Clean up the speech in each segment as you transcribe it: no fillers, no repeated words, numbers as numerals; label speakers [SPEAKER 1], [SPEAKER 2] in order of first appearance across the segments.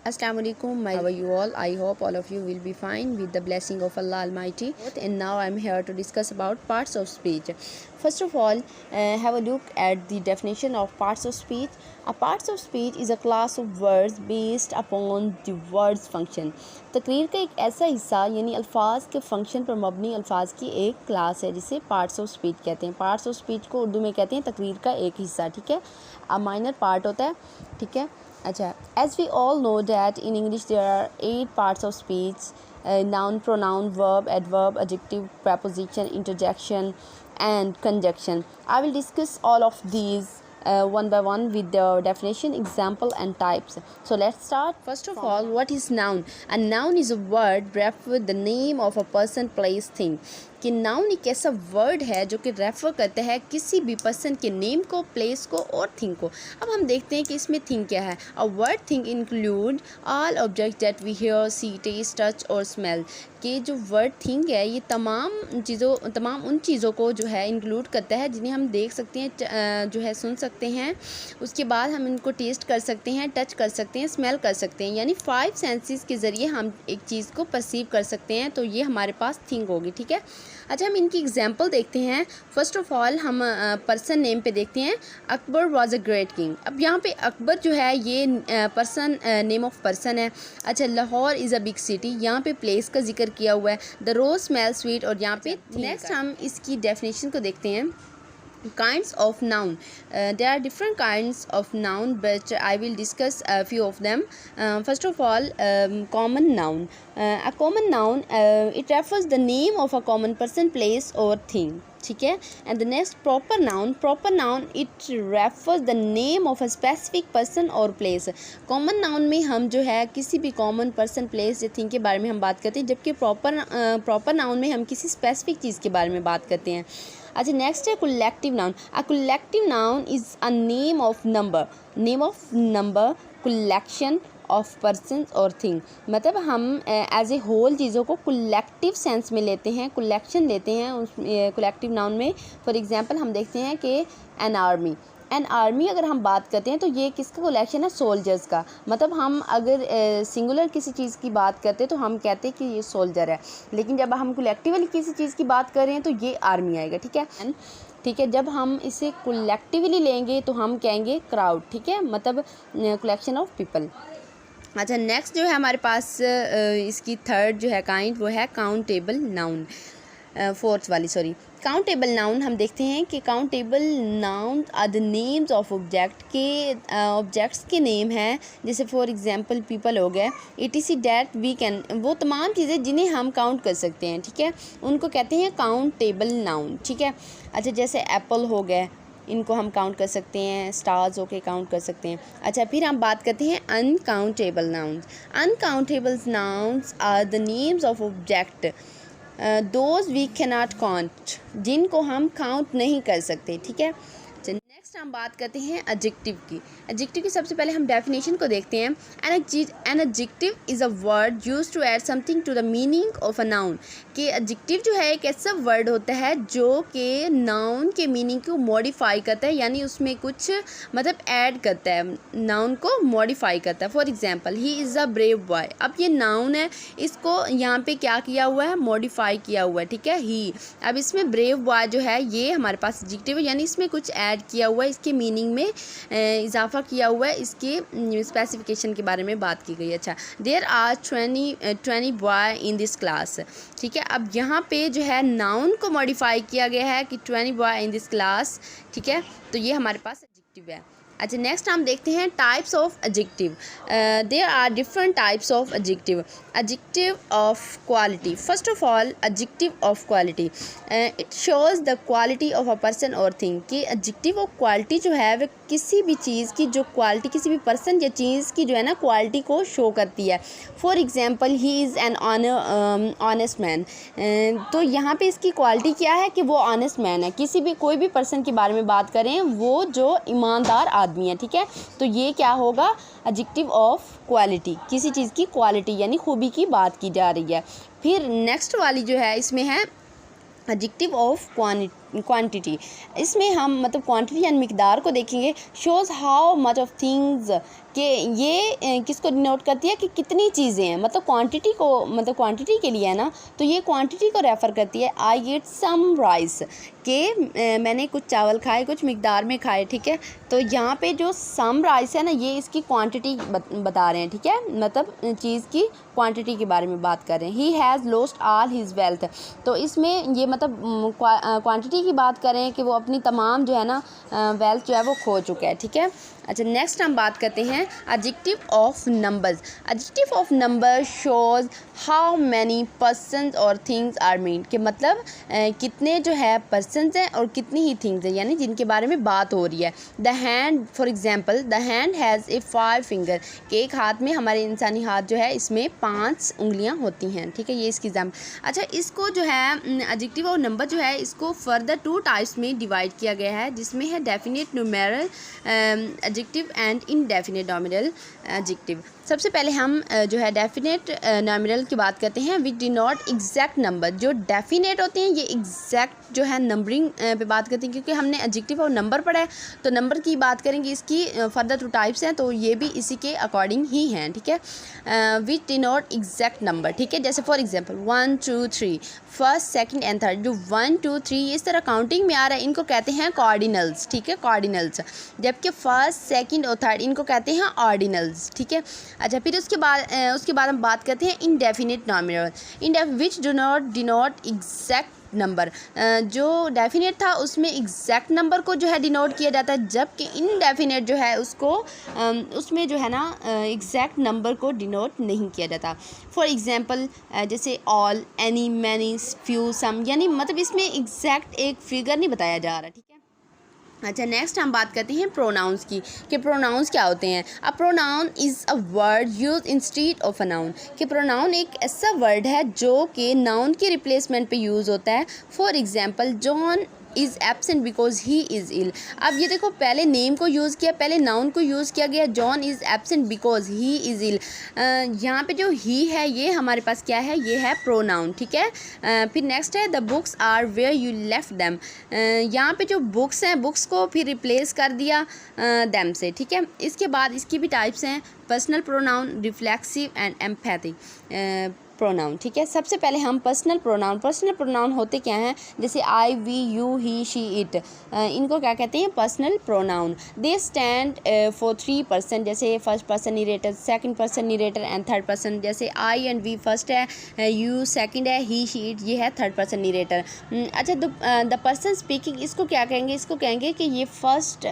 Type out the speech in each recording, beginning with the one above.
[SPEAKER 1] Assalamu alaikum, how are you all? I hope all of you will be fine with the blessing of Allah Almighty. And now I'm here to discuss about parts of speech. First of all, have a look at the definition of parts of speech. A parts of speech is a class of words based upon the words function. तकरीर का एक ऐसा हिस्सा यानी अल्फाज के function पर मबनी अल्फाज की एक क्लास है जिसे पार्ट्स ऑफ स्पीच कहते हैं. पार्ट्स ऑफ स्पीच को उर्दू में कहते हैं तकरीर का एक हिस्सा. ठीक है, अ माइनर पार्ट होता है. ठीक है, अच्छा. As we all know that in English there are 8 parts of speech: noun, pronoun, verb, adverb, adjective, preposition, interjection, and conjunction. I will discuss all of these one by one with the definition, example, and types. So let's start. First of all, what is noun? A noun is a word refer the name of a person, place, thing. कि noun एक ऐसा word है जो कि refer करता है किसी भी पर्सन के नेम को, प्लेस को और थिंग को. अब हम देखते हैं कि इसमें थिंग क्या है. A word thing include all object that we hear, see, taste, touch और स्मेल. कि जो वर्ड थिंग है ये तमाम उन चीज़ों को जो है इंक्लूड करता है जिन्हें हम देख सकते हैं, जो है सुन सकते हैं. उसके बाद हम इनको टेस्ट कर सकते हैं, टच कर सकते हैं, स्मेल कर सकते हैं. यानी 5 सेंसेस के ज़रिए हम एक चीज़ को परसीव कर सकते हैं. तो ये हमारे पास थिंग होगी. ठीक है, अच्छा. हम इनकी एग्जांपल देखते हैं. फ़र्स्ट ऑफ ऑल हम पर्सन नेम पे देखते हैं. Akbar was a great king. अब यहाँ पे अकबर जो है ये पर्सन नेम ऑफ पर्सन है. अच्छा. Lahore is a big city. यहाँ पे प्लेस का जिक्र किया हुआ है. The rose smell sweet. और यहाँ पे नेक्स्ट हम इसकी डेफिनेशन को देखते हैं. Kinds of noun. There are different kinds of noun, but I will discuss a few of them. First of all, common noun. A common noun, it refers the name of a common person, place or thing. ठीक है. And the next proper noun. Proper noun it refers the name of a specific person और place. Common noun में हम जो है किसी भी common person, place या थिंग के बारे में हम बात करते हैं, जबकि प्रॉपर नाउन में हम किसी स्पेसिफिक चीज़ के बारे में बात करते हैं. अच्छा. नेक्स्ट है collective noun. A collective noun is a name of number, collection of person और थिंग. मतलब हम एज ए होल चीज़ों को कलेक्टिव सेंस में लेते हैं, कलेक्शन लेते हैं उस कलेक्टिव नाउन में. फॉर एग्जांपल हम देखते हैं कि एन आर्मी अगर हम बात करते हैं तो ये किसका कलेक्शन है? सोल्जर्स का. मतलब हम अगर सिंगुलर किसी चीज़ की बात करते हैं तो हम कहते हैं कि ये सोल्जर है, लेकिन जब हम कलेक्टिवली किसी चीज़ की बात कर रहे हैं तो ये आर्मी आएगा. ठीक है, ठीक है. जब हम इसे कलेक्टिवली लेंगे तो हम कहेंगे क्राउड. ठीक है, मतलब कलेक्शन ऑफ पीपल. अच्छा. नेक्स्ट जो है हमारे पास इसकी थर्ड जो है काइंड वो है काउंटेबल नाउन. फोर्थ वाली काउंटेबल नाउन हम देखते हैं कि countable noun are the names of object के ऑब्जेक्ट्स के नेम हैं. जैसे फॉर एग्जांपल पीपल हो गए. ETC डैट वी कैन, वो तमाम चीज़ें जिन्हें हम काउंट कर सकते हैं. ठीक है, उनको कहते हैं काउंटेबल नाउन. ठीक है. अच्छा. जैसे एप्पल हो गए, इनको हम काउंट कर सकते हैं. स्टार्स होके काउंट कर सकते हैं. अच्छा. फिर हम बात करते हैं uncountable nouns. Uncountable nouns are the names of object those we cannot count, जिनको हम काउंट नहीं कर सकते. ठीक है. नेक्स्ट हम बात करते हैं एडजेक्टिव की. एडजेक्टिव की सबसे पहले हम डेफिनेशन को देखते हैं. An adjective is a word use to add something to the meaning of a noun. कि एडजेक्टिव जो है एक ऐसा वर्ड होता है जो कि नाउन के मीनिंग को मॉडिफाई करता है, यानी उसमें कुछ मतलब ऐड करता है, नाउन को मॉडिफाई करता है. For example he is a brave boy. अब ये नाउन है, इसको यहाँ पे क्या किया हुआ है? मॉडिफाई किया हुआ है. ठीक है, ही. अब इसमें ब्रेव बॉय जो है ये हमारे पास एडजेक्टिव है, यानी इसमें कुछ ऐड किया हुआ है, इसके मीनिंग में इजाफा किया हुआ है, इसके स्पेसिफिकेशन के बारे में बात की गई है. अच्छा. There are 20 boy in this class. ठीक है. अब यहाँ पे जो है नाउन को मॉडिफाई किया गया है कि 20 बॉय इन दिस क्लास. ठीक है, तो ये हमारे पास एडजेक्टिव है. अच्छा. नेक्स्ट हम देखते हैं types of adjective. There are different types of adjective. Adjective of quality. First of all adjective of quality, it shows the quality of a person और थिंग. कि एडजेक्टिव ऑफ क्वालिटी जो है वह किसी भी चीज़ की जो क्वालिटी, किसी भी पर्सन या चीज़ की जो है ना क्वालिटी को शो करती है. For example he is an honest man. तो यहाँ पे इसकी क्वालिटी क्या है कि वो ऑनेस्ट मैन है. कोई भी पर्सन के बारे में बात करें, वो जो ईमानदार आदमी है. ठीक है, तो ये क्या होगा? Adjective of quality. किसी चीज़ की क्वालिटी यानी खूबी की बात की जा रही है. फिर नेक्स्ट वाली जो है इसमें है एडजेक्टिव ऑफ क्वांटिटी। इसमें हम मतलब क्वांटिटी यानी मिकदार को देखेंगे। Shows how much of things, कि ये किसको डिनोट करती है कि कितनी चीज़ें हैं, मतलब क्वांटिटी को, मतलब क्वांटिटी के लिए है ना, तो ये क्वांटिटी को रेफ़र करती है। आई ईट सम राइस, कि मैंने कुछ चावल खाए, कुछ मिकदार में खाए, ठीक है। तो यहाँ पे जो सम राइस है ना, ये इसकी क्वांटिटी बता रहे हैं, ठीक है, मतलब चीज़ की क्वांटिटी के बारे में बात कर रहे हैं। He has lost all his wealth, तो इसमें ये मतलब क्वांटिटी की बात कर रहे हैं कि वो अपनी तमाम जो है ना वेल्थ जो है वो खो चुका है, ठीक है। अच्छा, नेक्स्ट हम बात करते हैं adjective of numbers. Adjective of number shows how many persons और थिंग्स आर मीन, कि मतलब कितने जो है पर्सन्स हैं और कितनी ही थिंग्स हैं, यानी जिनके बारे में बात हो रही है। The hand, for example, the hand has a 5 finger, कि एक हाथ में, हमारे इंसानी हाथ जो है इसमें 5 उंगलियां होती हैं, ठीक है, ये इसकी एग्जाम्पल। अच्छा, इसको जो है एडजेक्टिव और नंबर जो है इसको फर्दर 2 टाइप्स में डिवाइड किया गया है, जिसमें है definite numeral adjective and indefinite nominal adjective. सबसे पहले हम जो है डेफिनेट नॉमिनल की बात करते हैं, विच डिनोट एग्जैक्ट नंबर। जो डेफिनेट होते हैं ये एग्जैक्ट जो है नंबरिंग पे बात करते हैं, क्योंकि हमने एडजेक्टिव और नंबर पढ़ा है, तो नंबर की बात करेंगे। इसकी फर्दर 2 टाइप्स हैं, तो ये भी इसी के अकॉर्डिंग ही हैं, ठीक है। विच डिनोट एग्जैक्ट नंबर, ठीक है, जैसे for example 1 2 3, first second and third, जो 1 2 3 इस तरह काउंटिंग में आ रहा है, इनको कहते हैं कार्डिनल्स, ठीक है, कार्डिनल्स। जबकि फर्स्ट सेकंड और थर्ड इनको कहते हैं ऑर्डिनल्स, ठीक है। अच्छा, फिर उसके बाद हम बात करते हैं indefinite nominal, which do not denote exact number. जो डेफिनेट था उसमें एग्जैक्ट नंबर को जो है डिनोट किया जाता है, जबकि इनडेफिनेट जो है उसको उसमें जो है ना एग्जैक्ट नंबर को डिनोट नहीं किया जाता। फॉर एग्जांपल जैसे ऑल, एनी, मैनी, फ्यू, सम, यानी मतलब इसमें एग्जैक्ट एक फिगर नहीं बताया जा रहा, ठीक है। अच्छा, नेक्स्ट हम बात करते हैं प्रोनाउंस की, कि प्रोनाउंस क्या होते हैं। A pronoun is a word use instead of a noun, कि प्रोनाउन एक ऐसा वर्ड है जो कि नाउन के रिप्लेसमेंट पे यूज़ होता है। For example, John is absent because he is ill. अब ये देखो, पहले नेम को यूज़ किया, पहले नाउन को यूज़ किया गया, John is absent because he is ill. यहाँ पे जो ही है ये हमारे पास क्या है, ये है प्रोनाउन, ठीक है। फिर नेक्स्ट है the books are where you left them. यहाँ पे जो बुक्स हैं, बुक्स को फिर रिप्लेस कर दिया दैम से, ठीक है। इसके बाद इसकी भी टाइप्स हैं, personal pronoun, reflexive and empathic pronoun, ठीक है। सबसे पहले हम पर्सनल प्रोनाउन होते क्या हैं, जैसे I, we, you, he, she, it, इनको क्या कहते हैं, personal pronoun. They stand for 3 person, जैसे first person narrator, second person narrator and third person. जैसे आई एंड वी फर्स्ट है, यू सेकंड है, ही, शी, इट ये है थर्ड पर्सन निरेटर। अच्छा, द पर्सन स्पीकिंग, इसको क्या कहेंगे, इसको कहेंगे कि ये फर्स्ट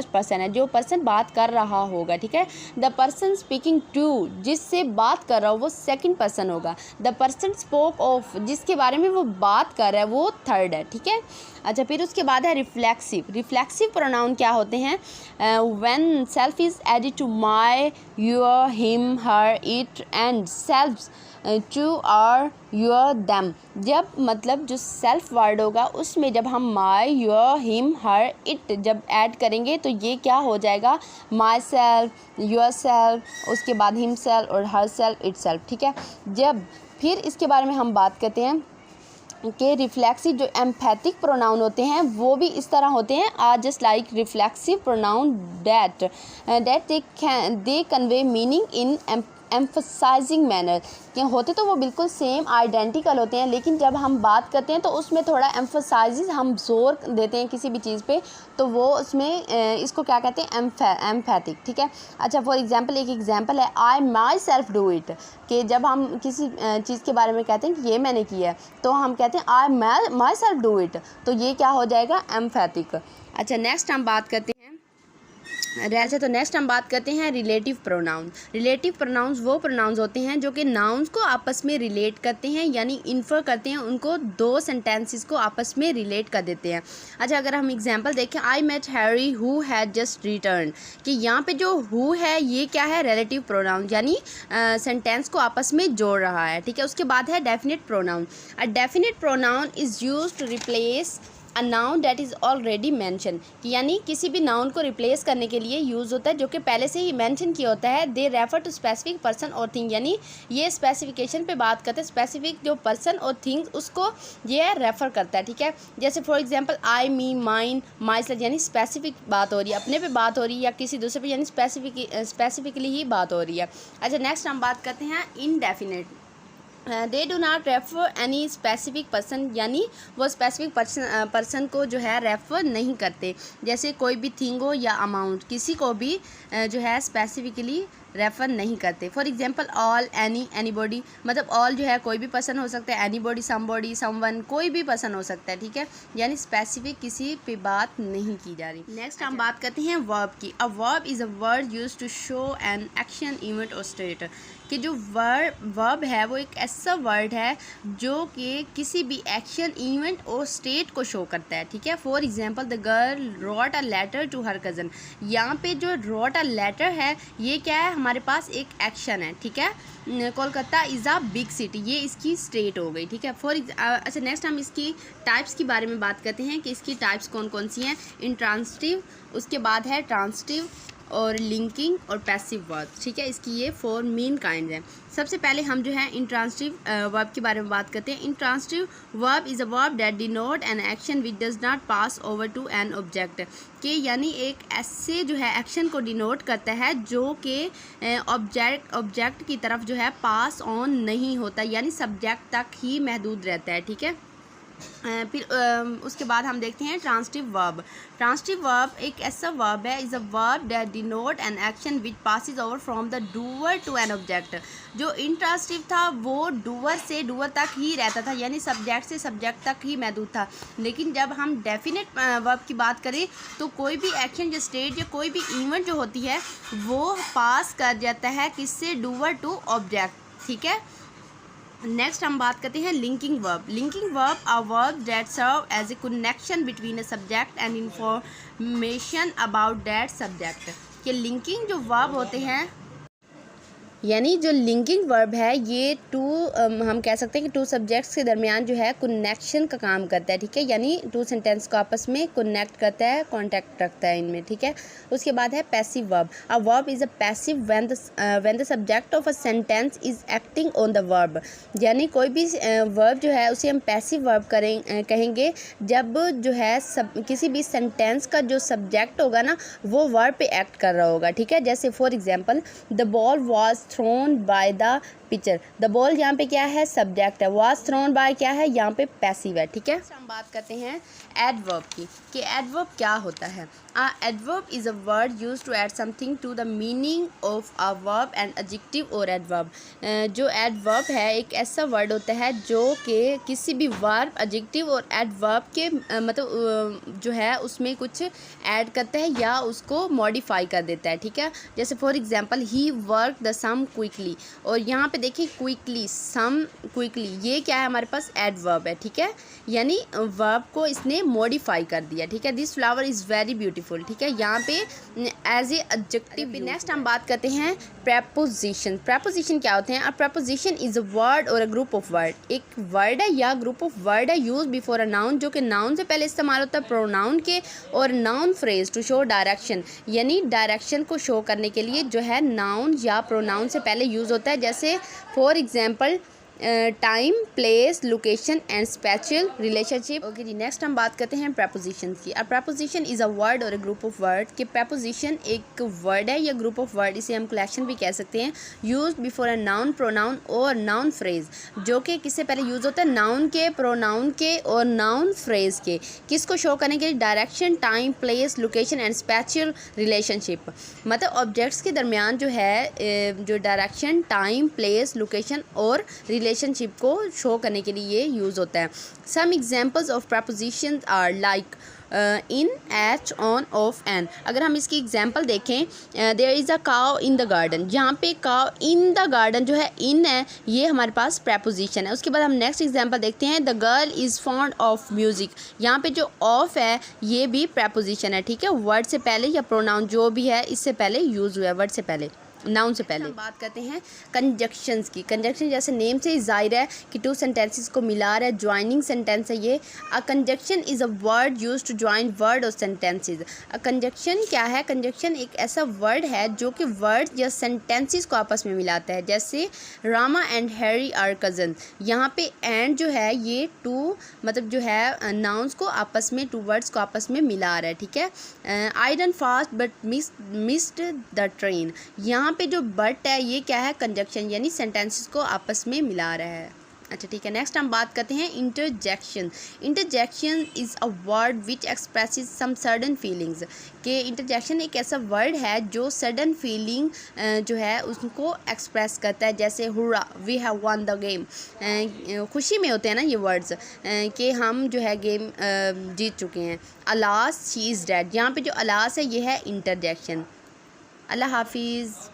[SPEAKER 1] पर्सन है, जो पर्सन बात कर रहा होगा, ठीक है। द पर्सन स्पीकिंग टू, जिससे बात कर रहा हो वो सेकंड पर्सन होगा। द पर्सन स्पोक ऑफ, जिसके बारे में वो बात कर रहा है वो थर्ड है, ठीक है। अच्छा, फिर उसके बाद है रिफ्लेक्सिव प्रोनाउन क्या होते हैं, when self is added to my, your, him, her, it and self to और योर, देम। जब मतलब जो सेल्फ वर्ड होगा उसमें जब हम my, your, him, her, it जब ऐड करेंगे तो ये क्या हो जाएगा, माई सेल्फ, योर सेल्फ, उसके बाद हिम सेल्फ और हर सेल्फ, इट सेल्फ, ठीक है। जब फिर इसके बारे में हम बात करते हैं कि रिफ्लेक्सिव जो एम्पैथिक प्रोनाउन होते हैं वो भी इस तरह होते हैं, are just like reflexive pronoun that they convey meaning in emphasizing manner, कि होते तो वो बिल्कुल सेम आइडेंटिकल होते हैं, लेकिन जब हम बात करते हैं तो उसमें थोड़ा एम्फसाइज, हम जोर देते हैं किसी भी चीज़ पे, तो वो उसमें इसको क्या कहते हैं, एम्पैथिक, ठीक है। अच्छा, फॉर एग्जांपल एक एग्जांपल है, आई माई सेल्फ डू इट, कि जब हम किसी चीज़ के बारे में कहते हैं कि ये मैंने किया है, तो हम कहते हैं आई माई सेल्फ डू इट, तो ये क्या हो जाएगा, एम्पैथिक। अच्छा, नेक्स्ट हम बात करते हैं रिलेटिव प्रोनाउंस वो प्रोनाउंस होते हैं जो कि नाउन्स को आपस में रिलेट करते हैं, यानी इन्फर करते हैं, उनको 2 सेंटेंसेस को आपस में रिलेट कर देते हैं। अच्छा, अगर हम एग्जांपल देखें, I met Harry who had just return, कि यहाँ पे जो हु है ये क्या है, रिलेटिव प्रोनाउन, यानी सेंटेंस को आपस में जोड़ रहा है, ठीक है। उसके बाद है definite pronoun. A definite pronoun is used to replace a noun that is already mention, यानी किसी भी नाउन को रिप्लेस करने के लिए यूज़ होता है जो कि पहले से ही मेंशन किया होता है। They refer to specific person और थिंग, यानी ये स्पेसिफिकेशन पे बात करते हैं, स्पेसिफिक जो पर्सन और थिंग्स उसको ये रेफ़र करता है, ठीक है। जैसे for example I, me, mine, my self, यानी स्पेसिफिक बात हो रही है, अपने पे बात हो रही है या किसी दूसरे पे, यानी स्पेसिफिकली ही बात हो रही है। अच्छा, नेक्स्ट हम बात करते हैं indefinite. They do not refer any specific person, यानी वो स्पेसिफिक पर्सन को जो है रेफ़र नहीं करते। जैसे कोई भी थिंग हो या अमाउंट, किसी को भी जो है स्पेसिफिकली रेफ़र नहीं करते। For example all, any, anybody, मतलब ऑल जो है कोई भी पर्सन हो सकता है, एनीबॉडी, समबॉडी, समवन, कोई भी पर्सन हो सकता है, ठीक है। यानी स्पेसिफिक किसी पे बात नहीं की जा रही। नेक्स्ट हम बात करते हैं वर्ब की। A verb is a word used to show an action, event और स्टेट, कि जो वर्ब है वो एक ऐसा वर्ड है जो कि किसी भी एक्शन, इवेंट और स्टेट को शो करता है, ठीक है। For example the girl wrote a letter to her cousin, यहाँ पे जो रोट अ लेटर है ये क्या है, हमारे पास एक एक्शन है, ठीक है। Kolkata is a big city, ये इसकी स्टेट हो गई, ठीक है। अच्छा, नेक्स्ट हम इसकी टाइप्स के बारे में बात करते हैं कि इसकी टाइप्स कौन कौन सी हैं। इंट्रांसिटिव, उसके बाद है ट्रांसिटिव और लिंकिंग और पैसिव वर्ब, ठीक है। इसकी ये 4 मेन काइंड हैं। सबसे पहले हम जो है इंट्रांसिटिव वर्ब के बारे में बात करते हैं। Intransitive verb is a verb that denote an action which does not pass over to an object, कि यानी एक ऐसे जो है एक्शन को डिनोट करता है जो कि ऑब्जेक्ट की तरफ जो है पास ऑन नहीं होता, यानी सब्जेक्ट तक ही महदूद रहता है, ठीक है। फिर उसके बाद हम देखते हैं ट्रांसिटिव वर्ब। ट्रांसिटिव वर्ब एक ऐसा वर्ब है, is a verb that denote an action which passes over from the doer to an object. जो इंट्रांसिटिव था वो डूअर से डूअर तक ही रहता था, यानी सब्जेक्ट से सब्जेक्ट तक ही महदूद था। लेकिन जब हम डेफिनेट वर्ब की बात करें तो कोई भी एक्शन या स्टेट या कोई भी इवेंट जो होती है वो पास कर जाता है किससे, डूअर टू ऑब्जेक्ट, ठीक है। नेक्स्ट हम बात करते हैं linking verb. Linking verb a verb that serve as a connection between a subject and information about that subject, कि लिंकिंग जो वर्ब होते हैं, यानी जो लिंकिंग वर्ब है ये हम कह सकते हैं कि 2 सब्जेक्ट्स के दरमियान जो है कनेक्शन का काम करता है, ठीक है। यानी 2 सेंटेंस को आपस में कनेक्ट करता है, कॉन्टैक्ट रखता है इनमें, ठीक है। उसके बाद है passive verb. A verb is a passive when the subject of a sentence is acting on the verb, यानी कोई भी वर्ब जो है उसे हम पैसिव वर्ब कहेंगे जब जो है किसी भी सेंटेंस का जो सब्जेक्ट होगा ना वो वर्ब पे एक्ट कर रहा होगा, ठीक है। जैसे for example the ball was thrown by the pitcher, the ball यहाँ पे क्या है, सब्जेक्ट है, वाज थ्रोन बाय क्या है, यहाँ पे पैसिव है, ठीक है। हम बात करते हैं एडवर्ब की, कि एडवर्ब क्या होता है। Adverb is a word used to add something to the meaning of a verb and adjective और एडवर्ब। जो एडवर्ब है एक ऐसा वर्ड होता है जो कि किसी भी वर्ब, एडजेक्टिव और एडवर्ब के मतलब जो है उसमें कुछ ऐड करता है या उसको मॉडिफाई कर देता है, ठीक है। जैसे for example he work the sum quickly, और यहाँ पे देखिए क्विकली, सम क्विकली, ये क्या है हमारे पास एडवर्ब है, ठीक है। यानी वर्ब को इसने मॉडिफाई कर दिया, ठीक है। This flower is very beautiful, ठीक है, यहाँ पे एज ए एडजेक्टिव। नेक्स्ट हम बात करते हैं प्रेपोजिशन। प्रेपोजिशन क्या होते हैं। अ प्रेपोजिशन इज़ अ वर्ड और अ ग्रुप ऑफ वर्ड, एक वर्ड है या ग्रुप ऑफ वर्ड है यूज बिफोर अ नाउन, जो कि नाउन से पहले इस्तेमाल होता है प्रोनाउन के, और noun phrase to show direction, यानी डायरेक्शन को शो करने के लिए जो है नाउन या प्रोनाउन से पहले यूज़ होता है। जैसे for example time, place, location and special relationship. Okay जी, नेक्स्ट हम बात करते हैं प्रेपोजिशन की। A preposition is a word और अ ग्रुप ऑफ वर्ड, कि प्रेपोजिशन एक वर्ड है या ग्रुप ऑफ वर्ड, इसे हम कलेक्शन भी कह सकते हैं, use before a noun, pronoun और नाउन फ्रेज, जो कि किससे पहले यूज़ होता है, नाउन के, प्रोनाउन के और नाउन फ्रेज के, किसको शो करने के लिए, direction, time, place, location and special relationship, मतलब ऑब्जेक्ट्स के दरमियान जो है जो डायरेक्शन, टाइम, प्लेस, लोकेशन और रिलेशनशिप को शो करने के लिए यूज़ होता है। Some examples of prepositions are like in, at, on, of, an. अगर हम इसकी एग्जाम्पल देखें, देयर इज़ अ काव इन द गार्डन, यहाँ पे काव इन द गार्डन जो है इन है, ये हमारे पास प्रपोजिशन है। उसके बाद हम नेक्स्ट एग्जाम्पल देखते हैं, the girl is fond of music, यहाँ पे जो ऑफ है ये भी प्रपोजिशन है, ठीक है, वर्ड से पहले या प्रोनाउन जो भी है इससे पहले यूज़ हुआ है, वर्ड से पहले। नाउन से पहले। हम बात करते हैं कंजक्शंस की। कंजक्शन जैसे नेम से ही जाहिर है कि टू सेंटेंसेस को मिला रहा है, ज्वाइनिंग सेंटेंस है ये। A conjunction is a word used to join word और सेंटेंसेस। अ कंजक्शन क्या है? कंजक्शन एक ऐसा वर्ड है जो कि वर्ड या सेंटेंसेस को आपस में मिलाता है। जैसे Rama and Harry are cousin, यहाँ पे एंड जो है ये टू मतलब जो है नाउन्स को आपस में, टू वर्ड्स को आपस में मिला रहा है, ठीक है। I run fast but missed the train, यहाँ पे जो बट है ये क्या है? कंजक्शन, यानी सेंटेंसेस को आपस में मिला रहा है। अच्छा ठीक है, नेक्स्ट हम बात करते हैं interjection. Interjection is a word which expresses some sudden feelings. कि इंटरजेक्शन एक ऐसा वर्ड है जो सडन फीलिंग जो है उसको एक्सप्रेस करता है। जैसे hurrah we have won the game, खुशी में होते हैं ना ये वर्ड्स कि हम जो है गेम जीत चुके हैं। अलास शी इज़ डेड, यहाँ पे जो अलास है ये है इंटरजेक्शन। अल्लाह हाफिज़।